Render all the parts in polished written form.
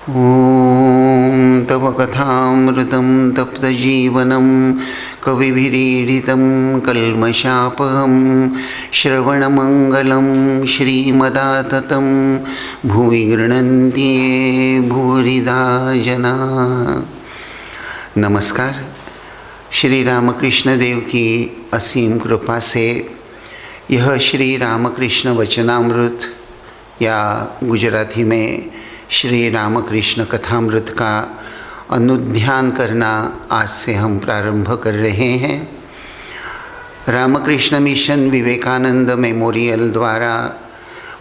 ॐ तव कथामृतं तप्तजीवनं कविभिरीडितं कल्मषापहं श्रवणमङ्गलं श्रीमदाततं भुवि गृह्णन्ति ये भूरिदा जनाः। नमस्कार। श्री रामकृष्ण देव की असीम कृपा से यह श्री रामकृष्ण वचनामृत या गुजराती में श्री रामकृष्ण कथामृत का अनुध्यान करना आज से हम प्रारंभ कर रहे हैं। रामकृष्ण मिशन विवेकानंद मेमोरियल द्वारा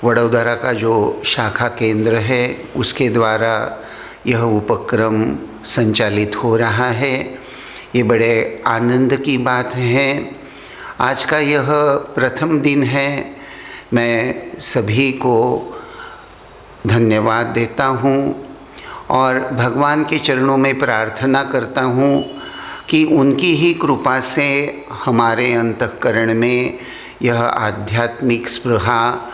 वडोदरा का जो शाखा केंद्र है उसके द्वारा यह उपक्रम संचालित हो रहा है। ये बड़े आनंद की बात है। आज का यह प्रथम दिन है। मैं सभी को धन्यवाद देता हूँ और भगवान के चरणों में प्रार्थना करता हूँ कि उनकी ही कृपा से हमारे अंतःकरण में यह आध्यात्मिक स्पृहा,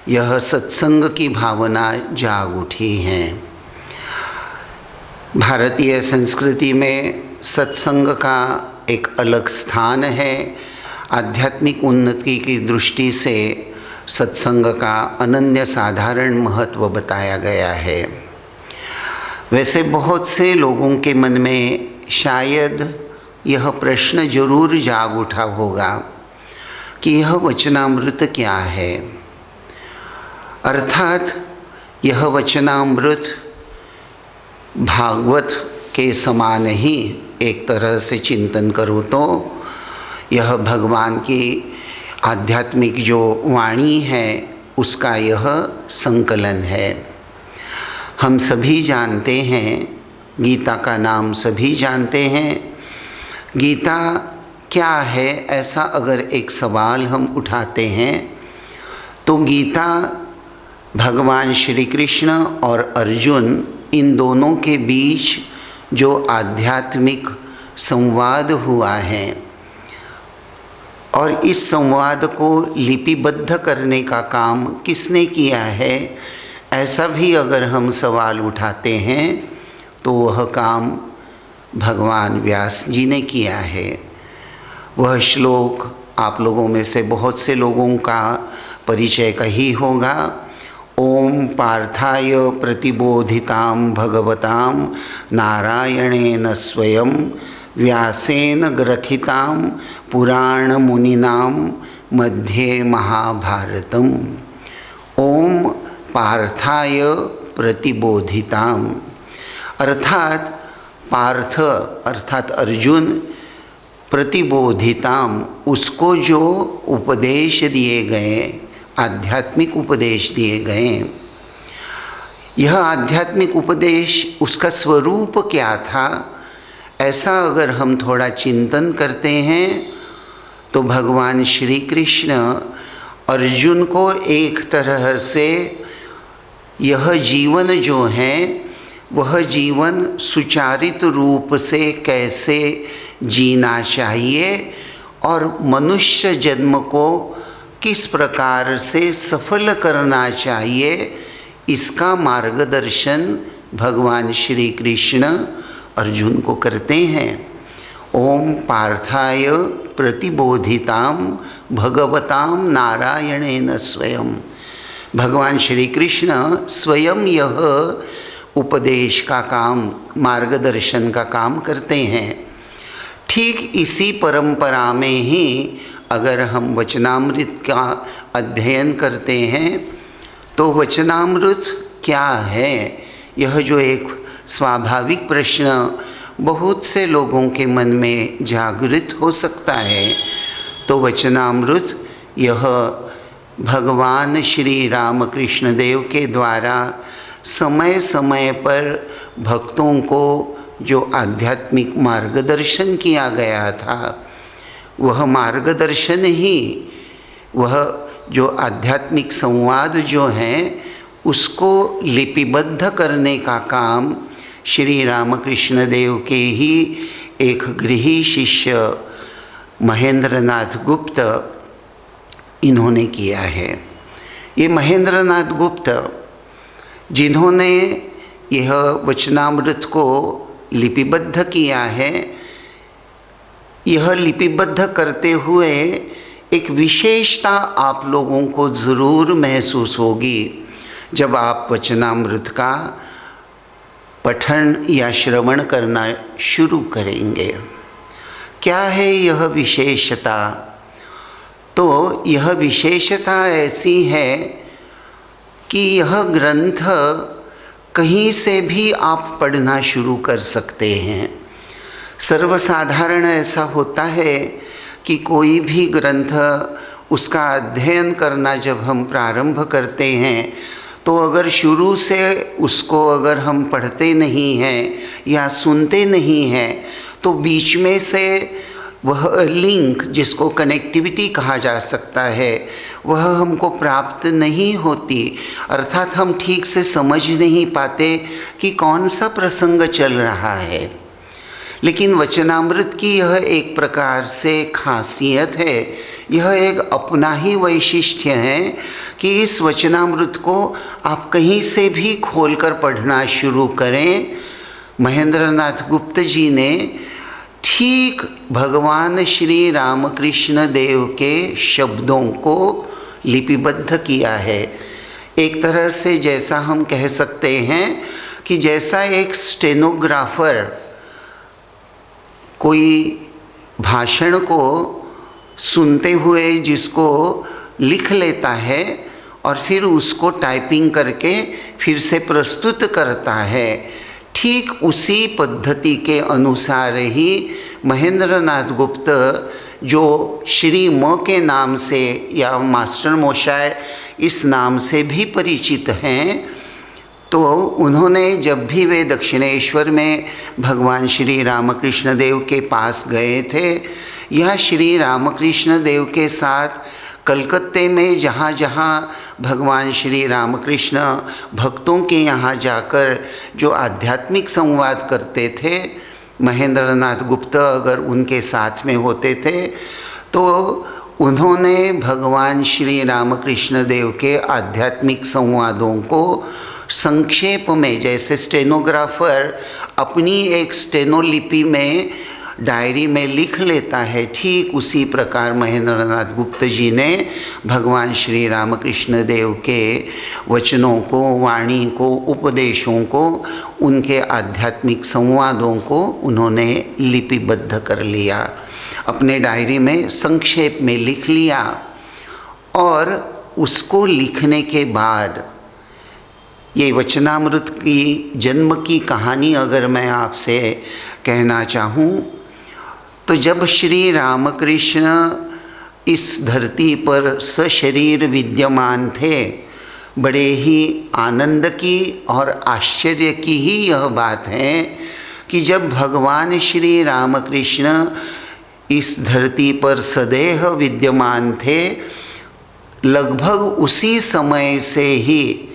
यह सत्संग की भावना जाग उठी है। भारतीय संस्कृति में सत्संग का एक अलग स्थान है। आध्यात्मिक उन्नति की दृष्टि से सत्संग का अनन्य साधारण महत्व बताया गया है। वैसे बहुत से लोगों के मन में शायद यह प्रश्न जरूर जाग उठा होगा कि यह वचनामृत क्या है। अर्थात यह वचनामृत भागवत के समान ही एक तरह से चिंतन करो तो यह भगवान की आध्यात्मिक जो वाणी है उसका यह संकलन है। हम सभी जानते हैं, गीता का नाम सभी जानते हैं। गीता क्या है, ऐसा अगर एक सवाल हम उठाते हैं तो गीता भगवान श्री कृष्ण और अर्जुन इन दोनों के बीच जो आध्यात्मिक संवाद हुआ है और इस संवाद को लिपिबद्ध करने का काम किसने किया है, ऐसा भी अगर हम सवाल उठाते हैं तो वह काम भगवान व्यास जी ने किया है। वह श्लोक आप लोगों में से बहुत से लोगों का परिचय का ही होगा। ओम पार्थाय प्रतिबोधितां भगवतां नारायणेन स्वयं व्यासेन ग्रथितां पुराण मुनिनां मध्ये महाभारतम। ओम पार्थाय प्रतिबोधितां, अर्थात पार्थ अर्थात अर्जुन, प्रतिबोधितां उसको जो उपदेश दिए गए, आध्यात्मिक उपदेश दिए गए। यह आध्यात्मिक उपदेश उसका स्वरूप क्या था, ऐसा अगर हम थोड़ा चिंतन करते हैं तो भगवान श्री कृष्ण अर्जुन को एक तरह से यह जीवन जो है वह जीवन सुचारित रूप से कैसे जीना चाहिए और मनुष्य जन्म को किस प्रकार से सफल करना चाहिए, इसका मार्गदर्शन भगवान श्री कृष्ण अर्जुन को करते हैं। ओम पार्थाय प्रतिबोधितां भगवतां नारायणेन स्वयं, भगवान श्री कृष्ण स्वयं यह उपदेश का काम, मार्गदर्शन का काम करते हैं। ठीक इसी परंपरा में ही अगर हम वचनामृत का अध्ययन करते हैं तो वचनामृत क्या है, यह जो एक स्वाभाविक प्रश्न बहुत से लोगों के मन में जागृत हो सकता है। तो वचनामृत यह भगवान श्री रामकृष्ण देव के द्वारा समय समय पर भक्तों को जो आध्यात्मिक मार्गदर्शन किया गया था, वह मार्गदर्शन ही, वह जो आध्यात्मिक संवाद जो है उसको लिपिबद्ध करने का काम श्री रामकृष्ण देव के ही एक गृही शिष्य महेंद्रनाथ गुप्त इन्होंने किया है। ये महेंद्रनाथ गुप्त जिन्होंने यह वचनामृत को लिपिबद्ध किया है। यह लिपिबद्ध करते हुए एक विशेषता आप लोगों को ज़रूर महसूस होगी जब आप वचनामृत का पठन या श्रवण करना शुरू करेंगे। क्या है यह विशेषता? तो यह विशेषता ऐसी है कि यह ग्रंथ कहीं से भी आप पढ़ना शुरू कर सकते हैं। सर्वसाधारण ऐसा होता है कि कोई भी ग्रंथ उसका अध्ययन करना जब हम प्रारंभ करते हैं तो अगर शुरू से उसको अगर हम पढ़ते नहीं हैं या सुनते नहीं हैं तो बीच में से वह लिंक, जिसको कनेक्टिविटी कहा जा सकता है, वह हमको प्राप्त नहीं होती। अर्थात हम ठीक से समझ नहीं पाते कि कौन सा प्रसंग चल रहा है। लेकिन वचनामृत की यह एक प्रकार से खासियत है, यह एक अपना ही वैशिष्ट्य है कि इस वचनामृत को आप कहीं से भी खोलकर पढ़ना शुरू करें। महेंद्रनाथ गुप्त जी ने ठीक भगवान श्री रामकृष्ण देव के शब्दों को लिपिबद्ध किया है। एक तरह से जैसा हम कह सकते हैं कि जैसा एक स्टेनोग्राफर कोई भाषण को सुनते हुए जिसको लिख लेता है और फिर उसको टाइपिंग करके फिर से प्रस्तुत करता है, ठीक उसी पद्धति के अनुसार ही महेंद्रनाथ गुप्त, जो श्री म के नाम से या मास्टर मोशाय इस नाम से भी परिचित हैं, तो उन्होंने जब भी वे दक्षिणेश्वर में भगवान श्री रामकृष्ण देव के पास गए थे या श्री रामकृष्ण देव के साथ कलकत्ते में जहाँ जहाँ भगवान श्री रामकृष्ण भक्तों के यहाँ जाकर जो आध्यात्मिक संवाद करते थे, महेंद्रनाथ गुप्त अगर उनके साथ में होते थे तो उन्होंने भगवान श्री रामकृष्ण देव के आध्यात्मिक संवादों को संक्षेप में, जैसे स्टेनोग्राफर अपनी एक स्टेनोलिपि में डायरी में लिख लेता है, ठीक उसी प्रकार महेंद्रनाथ गुप्त जी ने भगवान श्री रामकृष्ण देव के वचनों को, वाणी को, उपदेशों को, उनके आध्यात्मिक संवादों को उन्होंने लिपिबद्ध कर लिया, अपने डायरी में संक्षेप में लिख लिया। और उसको लिखने के बाद ये वचनामृत की जन्म की कहानी अगर मैं आपसे कहना चाहूँ तो जब श्री रामकृष्ण इस धरती पर सशरीर विद्यमान थे, बड़े ही आनंद की और आश्चर्य की ही यह बात है कि जब भगवान श्री रामकृष्ण इस धरती पर सदैव विद्यमान थे, लगभग उसी समय से ही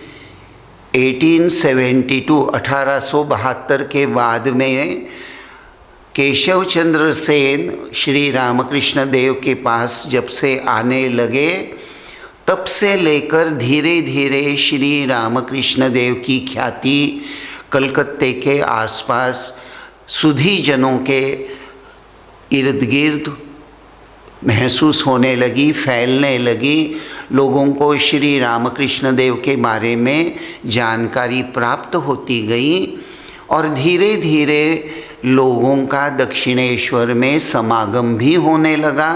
1872 के बाद में केशव चंद्र सेन श्री रामकृष्ण देव के पास जब से आने लगे, तब से लेकर धीरे धीरे श्री रामकृष्ण देव की ख्याति कलकत्ते के आसपास सुधी जनों के इर्द गिर्द महसूस होने लगी, फैलने लगी। लोगों को श्री रामकृष्ण देव के बारे में जानकारी प्राप्त होती गई और धीरे धीरे लोगों का दक्षिणेश्वर में समागम भी होने लगा।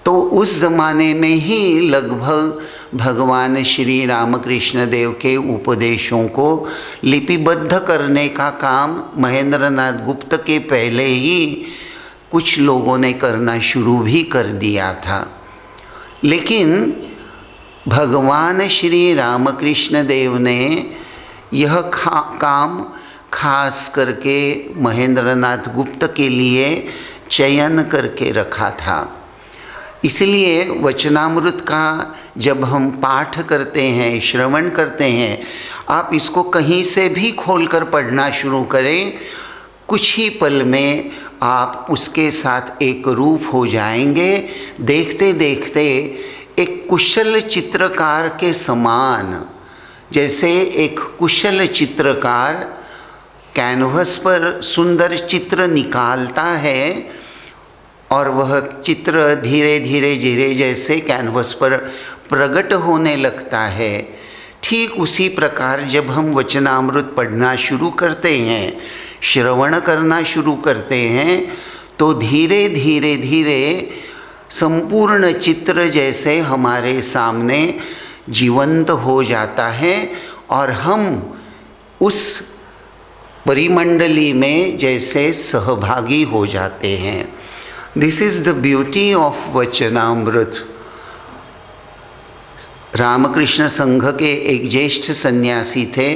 तो उस ज़माने में ही लगभग भगवान श्री रामकृष्ण देव के उपदेशों को लिपिबद्ध करने का काम महेंद्रनाथ गुप्त के पहले ही कुछ लोगों ने करना शुरू भी कर दिया था। लेकिन भगवान श्री रामकृष्ण देव ने यह काम खास करके महेंद्रनाथ गुप्त के लिए चयन करके रखा था। इसलिए वचनामृत का जब हम पाठ करते हैं, श्रवण करते हैं, आप इसको कहीं से भी खोलकर पढ़ना शुरू करें, कुछ ही पल में आप उसके साथ एक रूप हो जाएंगे। देखते देखते एक कुशल चित्रकार के समान जैसे एक कुशल चित्रकार कैनवस पर सुंदर चित्र निकालता है और वह चित्र धीरे धीरे धीरे जैसे कैनवस पर प्रकट होने लगता है, ठीक उसी प्रकार जब हम वचनामृत पढ़ना शुरू करते हैं, श्रवण करना शुरू करते हैं, तो धीरे धीरे धीरे संपूर्ण चित्र जैसे हमारे सामने जीवंत हो जाता है और हम उस परिमंडली में जैसे सहभागी हो जाते हैं। This is the beauty of Vachanamrit. Ramakrishna Sangha के एक ज्येष्ठ सन्यासी थे,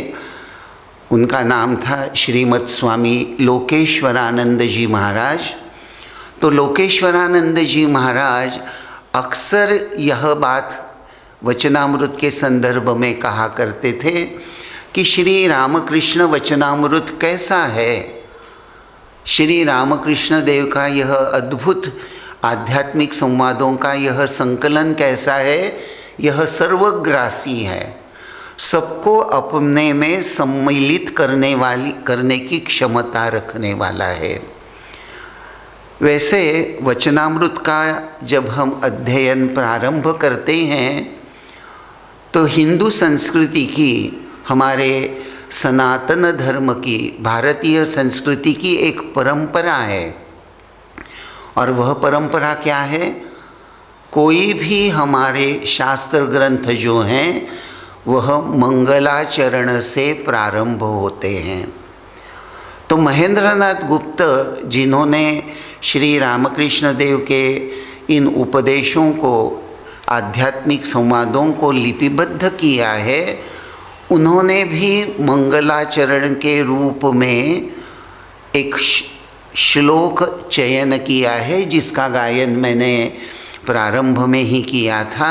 उनका नाम था श्रीमद स्वामी लोकेश्वरानंद जी महाराज। तो लोकेश्वरानंद जी महाराज अक्सर यह बात वचनामृत के संदर्भ में कहा करते थे कि श्री रामकृष्ण वचनामृत कैसा है, श्री रामकृष्ण देव का यह अद्भुत आध्यात्मिक संवादों का यह संकलन कैसा है, यह सर्वग्रासी है, सबको अपने में सम्मिलित करने की क्षमता रखने वाला है। वैसे वचनामृत का जब हम अध्ययन प्रारंभ करते हैं तो हिंदू संस्कृति की, हमारे सनातन धर्म की, भारतीय संस्कृति की एक परंपरा है। और वह परंपरा क्या है? कोई भी हमारे शास्त्र ग्रंथ जो हैं वह मंगलाचरण से प्रारंभ होते हैं। तो महेंद्रनाथ गुप्त जिन्होंने श्री रामकृष्ण देव के इन उपदेशों को, आध्यात्मिक संवादों को लिपिबद्ध किया है, उन्होंने भी मंगलाचरण के रूप में एक श्लोक चयन किया है, जिसका गायन मैंने प्रारंभ में ही किया था।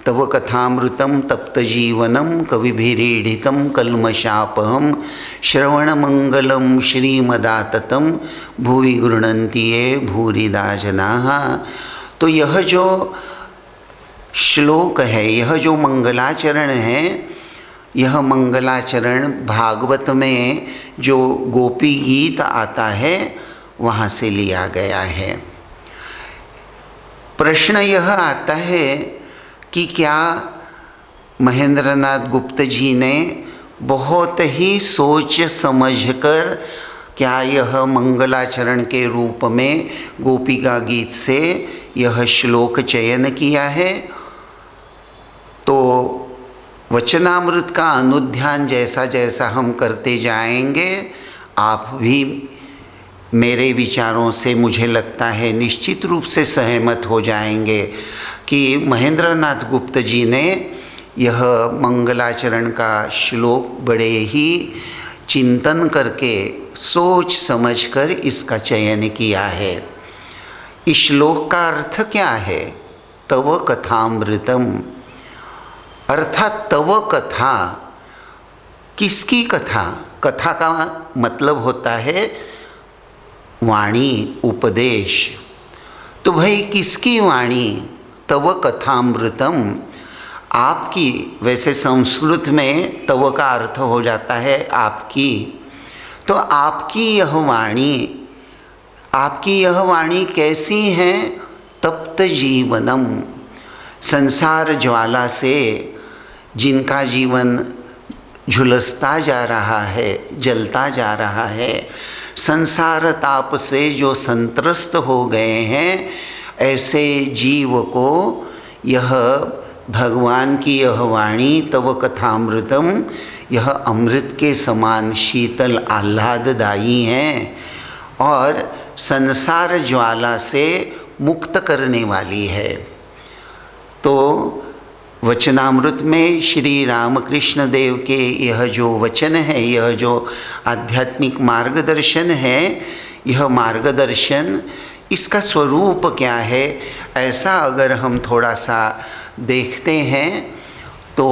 तव कथामृतम तप्त जीवनम कविभिरीडितम कल्मषापहम श्रवणमंगलम श्रीमदाततम भुवि गृह्णन्ति ये भूरिदा जनाः। तो यह जो श्लोक है, यह जो मंगलाचरण है, यह मंगलाचरण भागवत में जो गोपी गीत आता है वहाँ से लिया गया है। प्रश्न यह आता है कि क्या महेंद्रनाथ गुप्त जी ने बहुत ही सोच समझकर क्या यह मंगलाचरण के रूप में गोपिका गीत से यह श्लोक चयन किया है? तो वचनामृत का अनुध्यान जैसा जैसा हम करते जाएंगे, आप भी मेरे विचारों से मुझे लगता है निश्चित रूप से सहमत हो जाएंगे कि महेंद्रनाथ गुप्त जी ने यह मंगलाचरण का श्लोक बड़े ही चिंतन करके, सोच समझकर इसका चयन किया है। इस श्लोक का अर्थ क्या है? तव कथामृतम, अर्थात तव कथा, किसकी कथा? कथा का मतलब होता है वाणी, उपदेश। तो भाई किसकी वाणी? तव कथामृतम, आपकी। वैसे संस्कृत में तव का अर्थ हो जाता है आपकी। तो आपकी यह वाणी, आपकी यह वाणी कैसी है? तप्त जीवनम, संसार ज्वाला से जिनका जीवन झुलसता जा रहा है, जलता जा रहा है, संसार ताप से जो संत्रस्त हो गए हैं, ऐसे जीव को यह भगवान की यह वाणी तव कथामृतम, यह अमृत के समान शीतल आह्लाददायी हैं और संसार ज्वाला से मुक्त करने वाली है। तो वचनामृत में श्री रामकृष्ण देव के यह जो वचन है, यह जो आध्यात्मिक मार्गदर्शन है, यह मार्गदर्शन, इसका स्वरूप क्या है, ऐसा अगर हम थोड़ा सा देखते हैं तो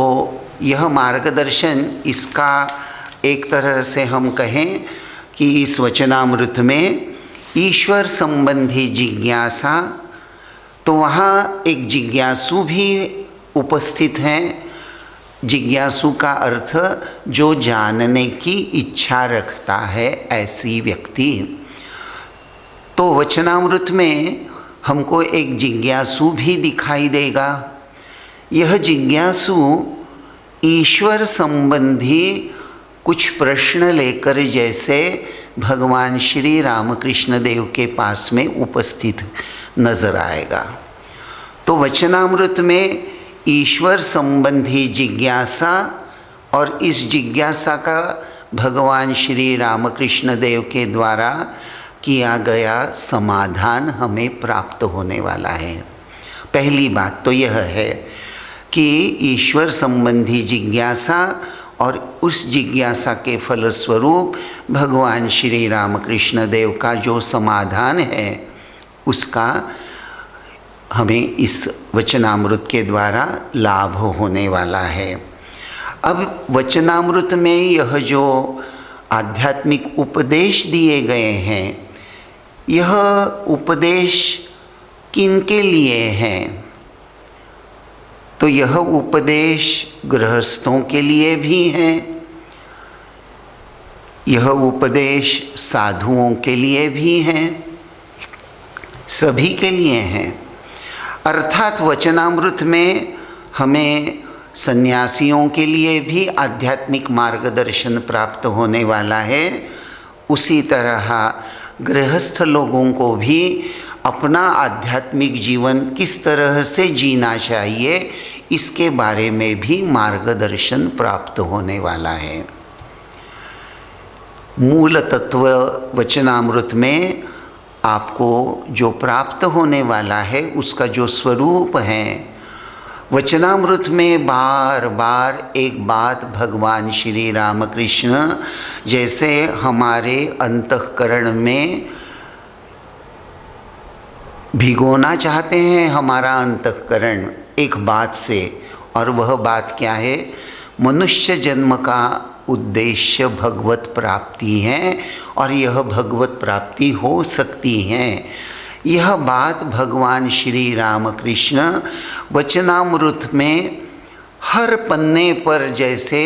यह मार्गदर्शन, इसका एक तरह से हम कहें कि इस वचनामृत में ईश्वर संबंधी जिज्ञासा, तो वहाँ एक जिज्ञासु भी उपस्थित हैं जिज्ञासु का अर्थ जो जानने की इच्छा रखता है, ऐसी व्यक्ति। तो वचनामृत में हमको एक जिज्ञासु भी दिखाई देगा। यह जिज्ञासु ईश्वर संबंधी कुछ प्रश्न लेकर जैसे भगवान श्री रामकृष्ण देव के पास में उपस्थित नजर आएगा। तो वचनामृत में ईश्वर संबंधी जिज्ञासा और इस जिज्ञासा का भगवान श्री रामकृष्ण देव के द्वारा किया गया समाधान हमें प्राप्त होने वाला है। पहली बात तो यह है कि ईश्वर संबंधी जिज्ञासा और उस जिज्ञासा के फलस्वरूप भगवान श्री रामकृष्ण देव का जो समाधान है उसका हमें इस वचनामृत के द्वारा लाभ होने वाला है। अब वचनामृत में यह जो आध्यात्मिक उपदेश दिए गए हैं, यह उपदेश किनके लिए हैं? तो यह उपदेश गृहस्थों के लिए भी है, यह उपदेश साधुओं के लिए भी है, सभी के लिए हैं। अर्थात वचनामृत में हमें सन्यासियों के लिए भी आध्यात्मिक मार्गदर्शन प्राप्त होने वाला है, उसी तरह गृहस्थ लोगों को भी अपना आध्यात्मिक जीवन किस तरह से जीना चाहिए इसके बारे में भी मार्गदर्शन प्राप्त होने वाला है। मूल तत्व वचनामृत में आपको जो प्राप्त होने वाला है उसका जो स्वरूप है, वचनामृत में बार बार एक बात भगवान श्री रामकृष्ण जैसे हमारे अंतःकरण में भिगोना चाहते हैं हमारा अंतःकरण एक बात से, और वह बात क्या है? मनुष्य जन्म का उद्देश्य भगवत प्राप्ति है और यह भगवत प्राप्ति हो सकती है। यह बात भगवान श्री रामकृष्ण वचनामृत में हर पन्ने पर जैसे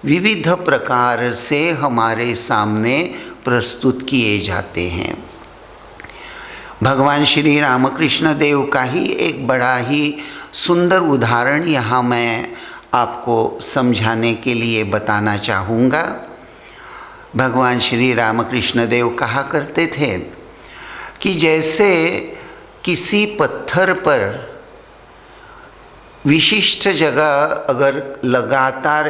विविध प्रकार से हमारे सामने प्रस्तुत किए जाते हैं। भगवान श्री रामकृष्ण देव का ही एक बड़ा ही सुंदर उदाहरण यहाँ मैं आपको समझाने के लिए बताना चाहूँगा। भगवान श्री रामकृष्ण देव कहा करते थे कि जैसे किसी पत्थर पर विशिष्ट जगह अगर लगातार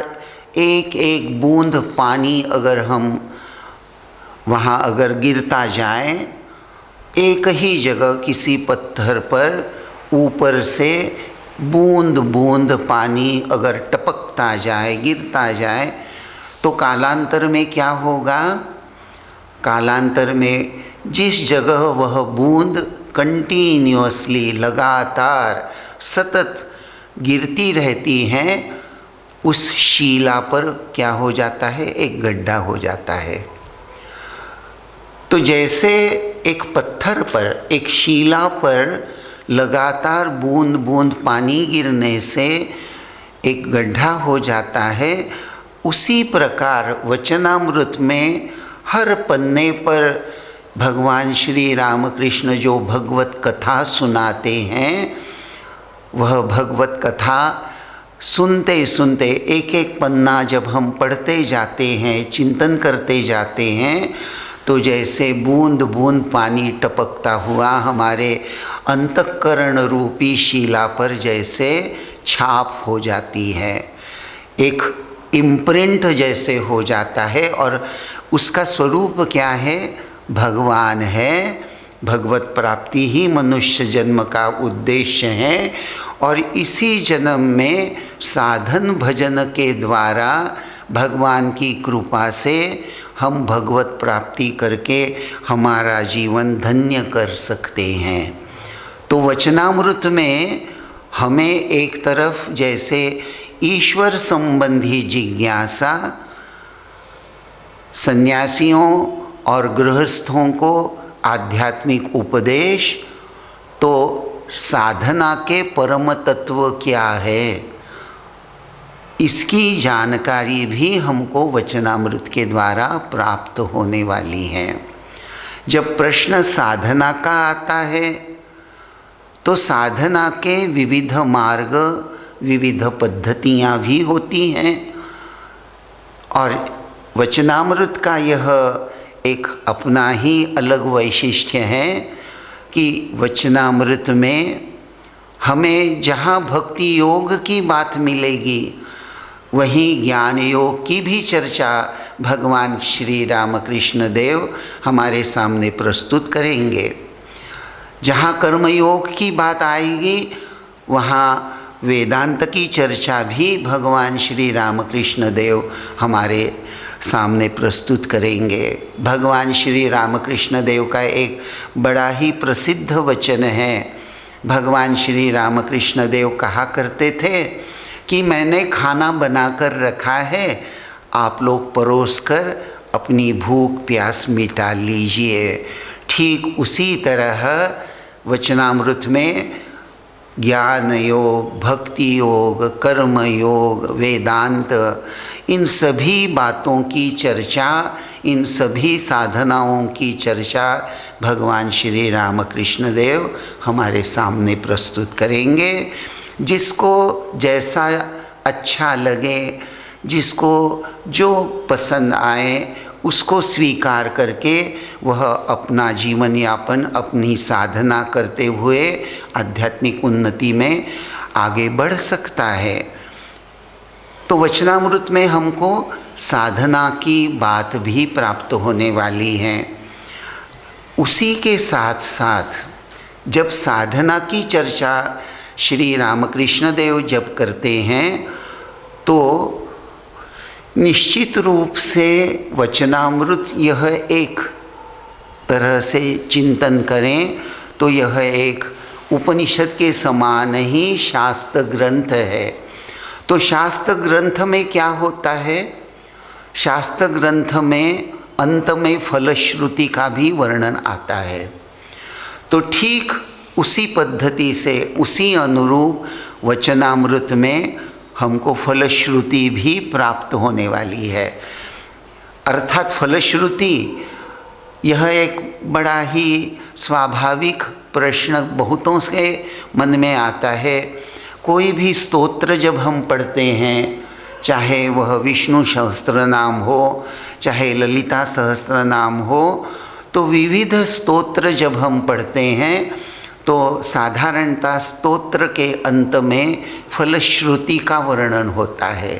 एक एक बूंद पानी अगर हम वहाँ अगर गिरता जाए, एक ही जगह किसी पत्थर पर ऊपर से बूंद बूंद पानी अगर टपकता जाए, गिरता जाए, तो कालांतर में क्या होगा? कालांतर में जिस जगह वह बूंद कंटिन्यूअसली लगातार सतत गिरती रहती हैं, उस शिला पर क्या हो जाता है? एक गड्ढा हो जाता है। तो जैसे एक पत्थर पर, एक शिला पर लगातार बूंद बूंद पानी गिरने से एक गड्ढा हो जाता है, उसी प्रकार वचनामृत में हर पन्ने पर भगवान श्री रामकृष्ण जो भगवत कथा सुनाते हैं, वह भगवत कथा सुनते सुनते एक एक पन्ना जब हम पढ़ते जाते हैं, चिंतन करते जाते हैं, तो जैसे बूंद बूंद पानी टपकता हुआ हमारे अंतःकरण रूपी शिला पर जैसे छाप हो जाती है, एक इम्प्रिंट जैसे हो जाता है। और उसका स्वरूप क्या है? भगवान है। भगवत प्राप्ति ही मनुष्य जन्म का उद्देश्य है और इसी जन्म में साधन भजन के द्वारा भगवान की कृपा से हम भगवत प्राप्ति करके हमारा जीवन धन्य कर सकते हैं। तो वचनामृत में हमें एक तरफ जैसे ईश्वर संबंधी जिज्ञासा, सन्यासियों और गृहस्थों को आध्यात्मिक उपदेश, तो साधना के परम तत्व क्या है, इसकी जानकारी भी हमको वचनामृत के द्वारा प्राप्त होने वाली है। जब प्रश्न साधना का आता है तो साधना के विविध मार्ग, विविध पद्धतियाँ भी होती हैं, और वचनामृत का यह एक अपना ही अलग वैशिष्ट्य है कि वचनामृत में हमें जहाँ भक्ति योग की बात मिलेगी वहीं ज्ञान योग की भी चर्चा भगवान श्री रामकृष्ण देव हमारे सामने प्रस्तुत करेंगे। जहाँ कर्मयोग की बात आएगी वहाँ वेदांत की चर्चा भी भगवान श्री रामकृष्ण देव हमारे सामने प्रस्तुत करेंगे। भगवान श्री रामकृष्ण देव का एक बड़ा ही प्रसिद्ध वचन है। भगवान श्री रामकृष्ण देव कहा करते थे कि मैंने खाना बनाकर रखा है, आप लोग परोस कर अपनी भूख प्यास मिटा लीजिए। ठीक उसी तरह वचनामृत में ज्ञान योग, भक्ति योग, कर्म योग, वेदांत, इन सभी बातों की चर्चा, इन सभी साधनाओं की चर्चा भगवान श्री रामकृष्ण देव हमारे सामने प्रस्तुत करेंगे। जिसको जैसा अच्छा लगे, जिसको जो पसंद आए, उसको स्वीकार करके वह अपना जीवन यापन, अपनी साधना करते हुए आध्यात्मिक उन्नति में आगे बढ़ सकता है। तो वचनामृत में हमको साधना की बात भी प्राप्त होने वाली है। उसी के साथ साथ जब साधना की चर्चा श्री रामकृष्ण देव जब करते हैं तो निश्चित रूप से वचनामृत यह एक तरह से चिंतन करें तो यह एक उपनिषद के समान ही शास्त्र ग्रंथ है। तो शास्त्र ग्रंथ में क्या होता है? शास्त्र ग्रंथ में अंत में फलश्रुति का भी वर्णन आता है। तो ठीक उसी पद्धति से, उसी अनुरूप वचनामृत में हमको फलश्रुति भी प्राप्त होने वाली है। अर्थात फलश्रुति यह एक बड़ा ही स्वाभाविक प्रश्न बहुतों के मन में आता है। कोई भी स्तोत्र जब हम पढ़ते हैं, चाहे वह विष्णु सहस्त्र नाम हो, चाहे ललिता सहस्त्र नाम हो, तो विविध स्तोत्र जब हम पढ़ते हैं तो साधारणतः स्तोत्र के अंत में फलश्रुति का वर्णन होता है।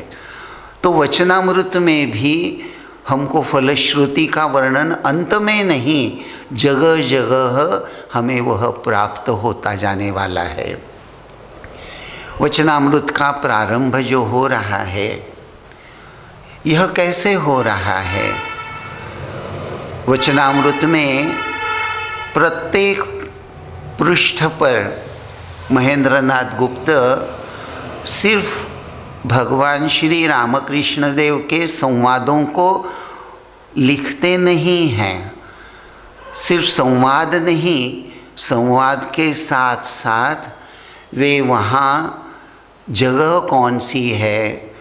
तो वचनामृत में भी हमको फलश्रुति का वर्णन अंत में नहीं, जगह जगह हमें वह प्राप्त होता जाने वाला है। वचनामृत का प्रारंभ जो हो रहा है, यह कैसे हो रहा है? वचनामृत में प्रत्येक पृष्ठ पर महेंद्रनाथ गुप्त सिर्फ भगवान श्री रामकृष्ण देव के संवादों को लिखते नहीं हैं। सिर्फ संवाद नहीं, संवाद के साथ साथ वे वहाँ जगह कौन सी है,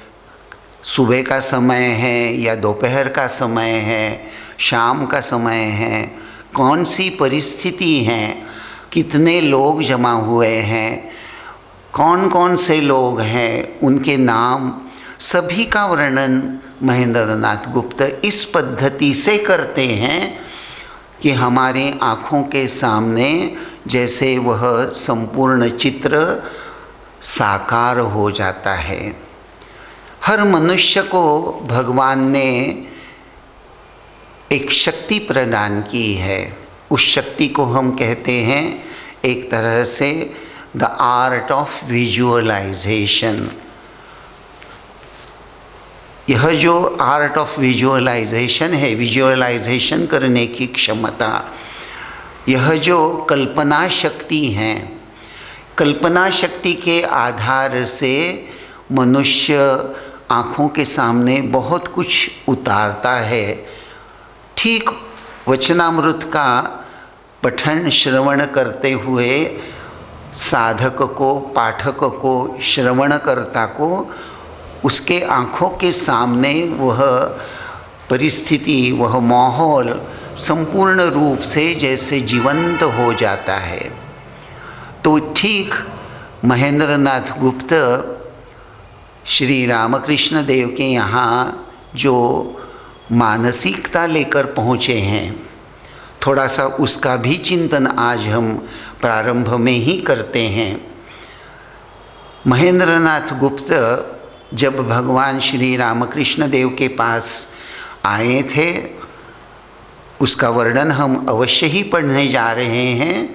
सुबह का समय है या दोपहर का समय है, शाम का समय है, कौन सी परिस्थिति है, कितने लोग जमा हुए हैं, कौन कौन से लोग हैं, उनके नाम, सभी का वर्णन महेंद्रनाथ गुप्त इस पद्धति से करते हैं कि हमारे आँखों के सामने जैसे वह संपूर्ण चित्र साकार हो जाता है। हर मनुष्य को भगवान ने एक शक्ति प्रदान की है। उस शक्ति को हम कहते हैं एक तरह से द आर्ट ऑफ विजुअलाइजेशन। यह जो आर्ट ऑफ विजुअलाइजेशन है, विजुअलाइजेशन करने की क्षमता, यह जो कल्पना शक्ति है, कल्पना शक्ति के आधार से मनुष्य आँखों के सामने बहुत कुछ उतारता है। ठीक वचनामृत का पठन श्रवण करते हुए साधक को, पाठक को, श्रवणकर्ता को उसके आँखों के सामने वह परिस्थिति, वह माहौल संपूर्ण रूप से जैसे जीवंत हो जाता है। तो ठीक महेंद्रनाथ गुप्त श्री रामकृष्ण देव के यहाँ जो मानसिकता लेकर पहुँचे हैं, थोड़ा सा उसका भी चिंतन आज हम प्रारंभ में ही करते हैं। महेंद्रनाथ गुप्त जब भगवान श्री रामकृष्ण देव के पास आए थे, उसका वर्णन हम अवश्य ही पढ़ने जा रहे हैं,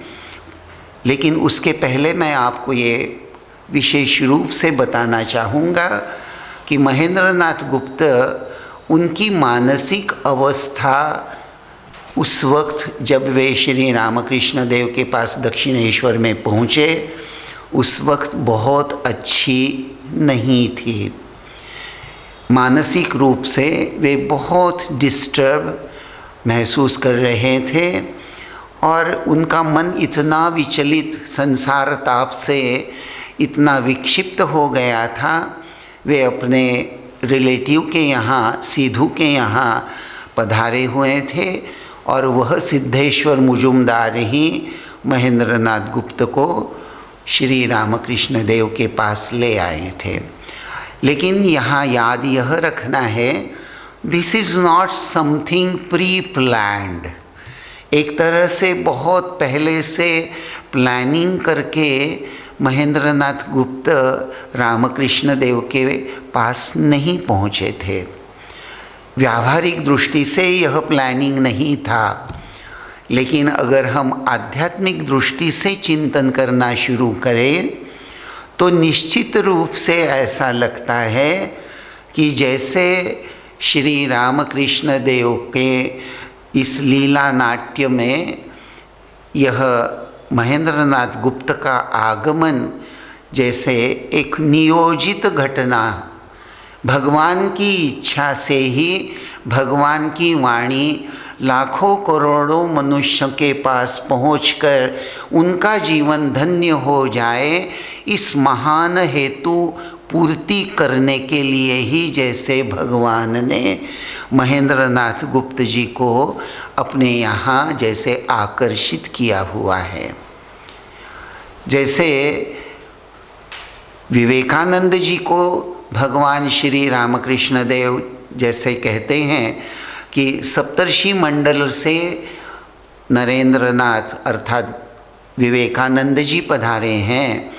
लेकिन उसके पहले मैं आपको ये विशेष रूप से बताना चाहूँगा कि महेंद्रनाथ गुप्त उनकी मानसिक अवस्था उस वक्त जब वे श्री रामकृष्ण देव के पास दक्षिणेश्वर में पहुँचे, उस वक्त बहुत अच्छी नहीं थी। मानसिक रूप से वे बहुत डिस्टर्ब महसूस कर रहे थे और उनका मन इतना विचलित, संसार ताप से इतना विक्षिप्त हो गया था। वे अपने रिलेटिव के यहाँ, सिद्धू के यहाँ पधारे हुए थे और वह सिद्धेश्वर मुजुमदार ही महेंद्रनाथ गुप्त को श्री रामकृष्ण देव के पास ले आए थे। लेकिन यहाँ याद यह रखना है, this is not something pre planned. एक तरह से बहुत पहले से प्लानिंग करके महेंद्रनाथ गुप्त रामकृष्ण देव के पास नहीं पहुँचे थे। व्यावहारिक दृष्टि से यह प्लानिंग नहीं था, लेकिन अगर हम आध्यात्मिक दृष्टि से चिंतन करना शुरू करें तो निश्चित रूप से ऐसा लगता है कि जैसे श्री रामकृष्ण देव के इस लीला नाट्य में यह महेंद्रनाथ गुप्त का आगमन जैसे एक नियोजित घटना, भगवान की इच्छा से ही भगवान की वाणी लाखों करोड़ों मनुष्यों के पास पहुंचकर उनका जीवन धन्य हो जाए, इस महान हेतु पूर्ति करने के लिए ही जैसे भगवान ने महेंद्रनाथ गुप्त जी को अपने यहाँ जैसे आकर्षित किया हुआ है। जैसे विवेकानंद जी को भगवान श्री रामकृष्ण देव जैसे कहते हैं कि सप्तर्षि मंडल से नरेंद्रनाथ अर्थात विवेकानंद जी पधारे हैं,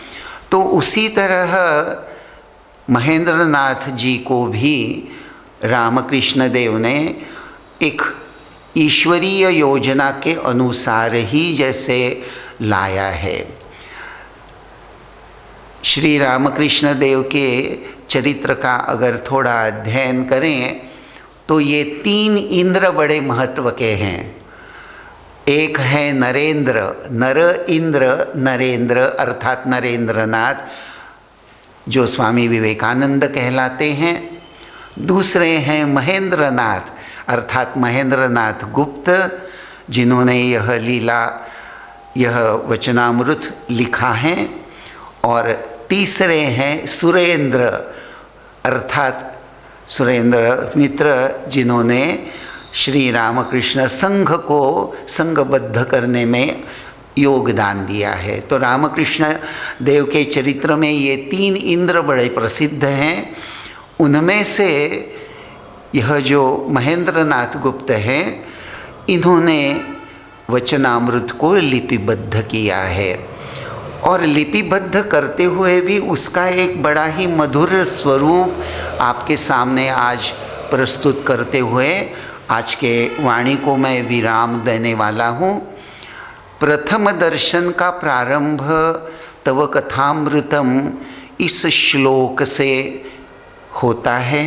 तो उसी तरह महेंद्रनाथ जी को भी रामकृष्ण देव ने एक ईश्वरीय योजना के अनुसार ही जैसे लाया है। श्री रामकृष्ण देव के चरित्र का अगर थोड़ा अध्ययन करें तो ये 3 इंद्र बड़े महत्व के हैं। एक है नरेंद्र, नर इंद्र नरेंद्र अर्थात नरेंद्रनाथ जो स्वामी विवेकानंद कहलाते हैं। दूसरे हैं महेंद्रनाथ अर्थात महेंद्रनाथ गुप्त जिन्होंने यह लीला, यह वचनामृत लिखा है। और तीसरे हैं सुरेंद्र अर्थात सुरेंद्र मित्र जिन्होंने श्री रामकृष्ण संघ को संघबद्ध करने में योगदान दिया है। तो रामकृष्ण देव के चरित्र में ये 3 इंद्र बड़े प्रसिद्ध हैं। उनमें से यह जो महेंद्रनाथ गुप्त हैं, इन्होंने वचनामृत को लिपिबद्ध किया है और लिपिबद्ध करते हुए भी उसका एक बड़ा ही मधुर स्वरूप आपके सामने आज प्रस्तुत करते हुए आज के वाणी को मैं विराम देने वाला हूँ। प्रथम दर्शन का प्रारंभ तव कथामृतम इस श्लोक से होता है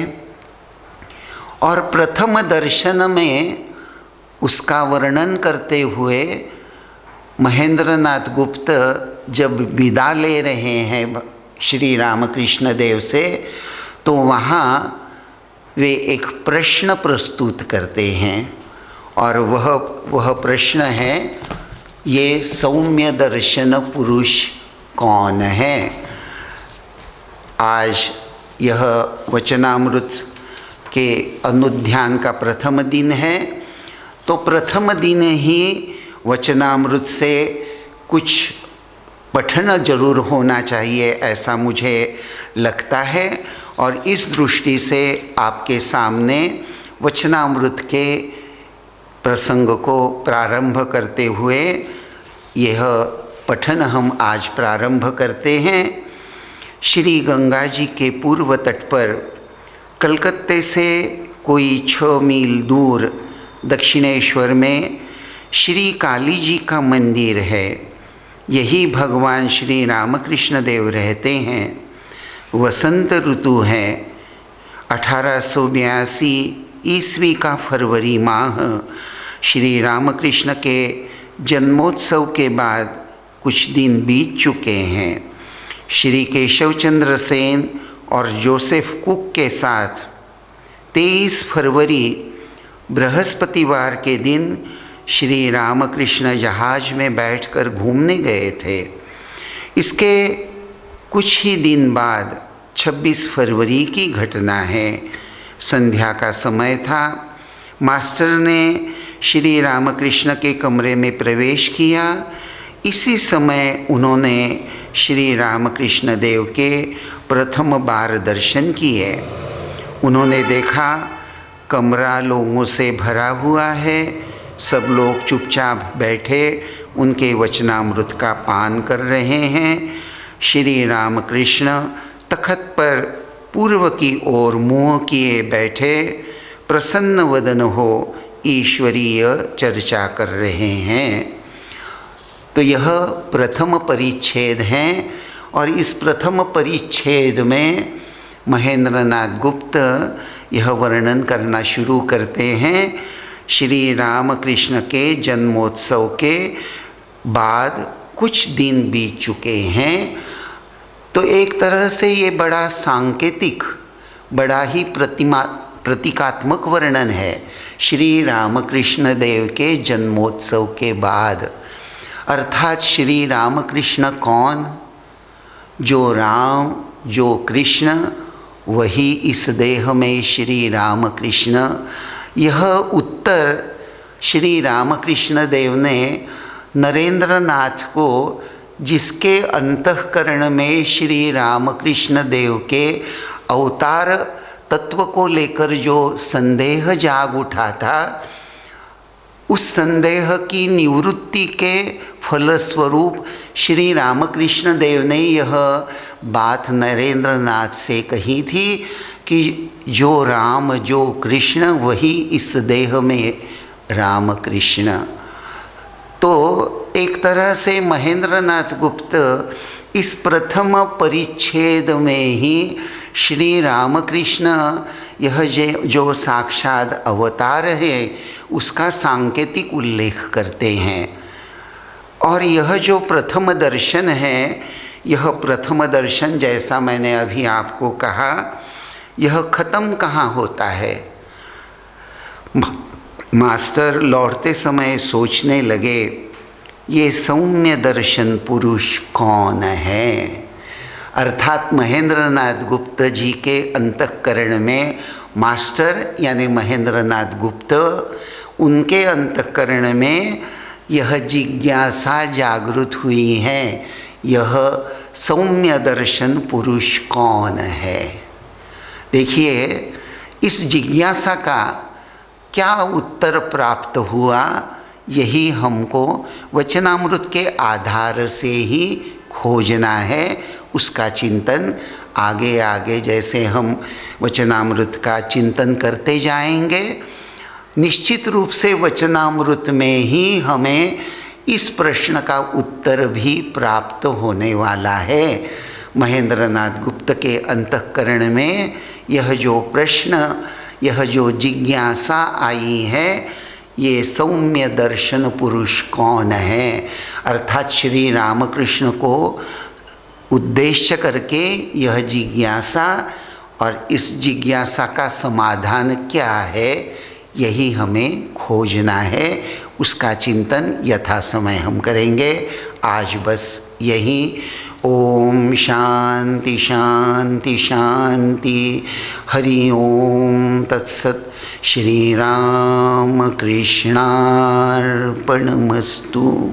और प्रथम दर्शन में उसका वर्णन करते हुए महेंद्रनाथ गुप्त जब विदा ले रहे हैं श्री रामकृष्ण देव से, तो वहाँ वे एक प्रश्न प्रस्तुत करते हैं और वह प्रश्न है, ये सौम्य दर्शन पुरुष कौन है। आज यह वचनामृत के अनुध्यान का प्रथम दिन है, तो प्रथम दिन ही वचनामृत से कुछ पठन जरूर होना चाहिए, ऐसा मुझे लगता है। और इस दृष्टि से आपके सामने वचनामृत के प्रसंग को प्रारंभ करते हुए यह पठन हम आज प्रारंभ करते हैं। श्री गंगा जी के पूर्व तट पर कलकत्ते से कोई 6 मील दूर दक्षिणेश्वर में श्री काली जी का मंदिर है। यही भगवान श्री रामकृष्ण देव रहते हैं। वसंत ऋतु है। 1882 ईस्वी का फरवरी माह श्री रामकृष्ण के जन्मोत्सव के बाद कुछ दिन बीत चुके हैं। श्री केशव चंद्र सेन और जोसेफ कुक के साथ 23 फरवरी बृहस्पतिवार के दिन श्री रामकृष्ण जहाज में बैठकर घूमने गए थे। इसके कुछ ही दिन बाद 26 फरवरी की घटना है। संध्या का समय था। मास्टर ने श्री रामकृष्ण के कमरे में प्रवेश किया। इसी समय उन्होंने श्री रामकृष्ण देव के प्रथम बार दर्शन किए। उन्होंने देखा कमरा लोगों से भरा हुआ है। सब लोग चुपचाप बैठे उनके वचनामृत का पान कर रहे हैं। श्री रामकृष्ण तख़्त पर पूर्व की ओर मुँह किए बैठे प्रसन्न वदन हो ईश्वरीय चर्चा कर रहे हैं। तो यह प्रथम परिच्छेद है और इस प्रथम परिच्छेद में महेंद्रनाथ गुप्त यह वर्णन करना शुरू करते हैं। श्री रामकृष्ण के जन्मोत्सव के बाद कुछ दिन बीत चुके हैं। तो एक तरह से ये बड़ा सांकेतिक, बड़ा ही प्रतीकात्मक वर्णन है श्री रामकृष्ण देव के जन्मोत्सव के बाद। अर्थात श्री रामकृष्ण कौन? जो राम, जो कृष्ण, वही इस देह में श्री रामकृष्ण। यह उत्तर श्री रामकृष्ण देव ने नरेंद्रनाथ को, जिसके अंतःकरण में श्री रामकृष्ण देव के अवतार तत्व को लेकर जो संदेह जाग उठा था, उस संदेह की निवृत्ति के फलस्वरूप श्री रामकृष्ण देव ने यह बात नरेंद्रनाथ से कही थी कि जो राम, जो कृष्ण, वही इस देह में रामकृष्ण। तो एक तरह से महेंद्रनाथ गुप्त इस प्रथम परिच्छेद में ही श्री रामकृष्ण यह जो साक्षात अवतार है उसका सांकेतिक उल्लेख करते हैं। और यह जो प्रथम दर्शन है, यह प्रथम दर्शन जैसा मैंने अभी आपको कहा, यह ख़त्म कहाँ होता है? मास्टर लौटते समय सोचने लगे, ये सौम्य दर्शन पुरुष कौन है? अर्थात महेंद्रनाथ गुप्त जी के अंतःकरण में मास्टर यानी महेंद्रनाथ गुप्त, उनके अंतःकरण में यह जिज्ञासा जागृत हुई है, यह सौम्य दर्शन पुरुष कौन है। देखिए, इस जिज्ञासा का क्या उत्तर प्राप्त हुआ, यही हमको वचनामृत के आधार से ही खोजना है। उसका चिंतन आगे आगे जैसे हम वचनामृत का चिंतन करते जाएंगे, निश्चित रूप से वचनामृत में ही हमें इस प्रश्न का उत्तर भी प्राप्त होने वाला है। महेंद्रनाथ गुप्त के अंतःकरण में यह जो प्रश्न, यह जो जिज्ञासा आई है, ये सौम्य दर्शन पुरुष कौन है, अर्थात श्री रामकृष्ण को उद्देश्य करके यह जिज्ञासा, और इस जिज्ञासा का समाधान क्या है, यही हमें खोजना है। उसका चिंतन यथा समय हम करेंगे। आज बस यही ओम शांति शांति शांति। हरि ओम तत्सत। श्री राम कृष्णार्पणमस्तु।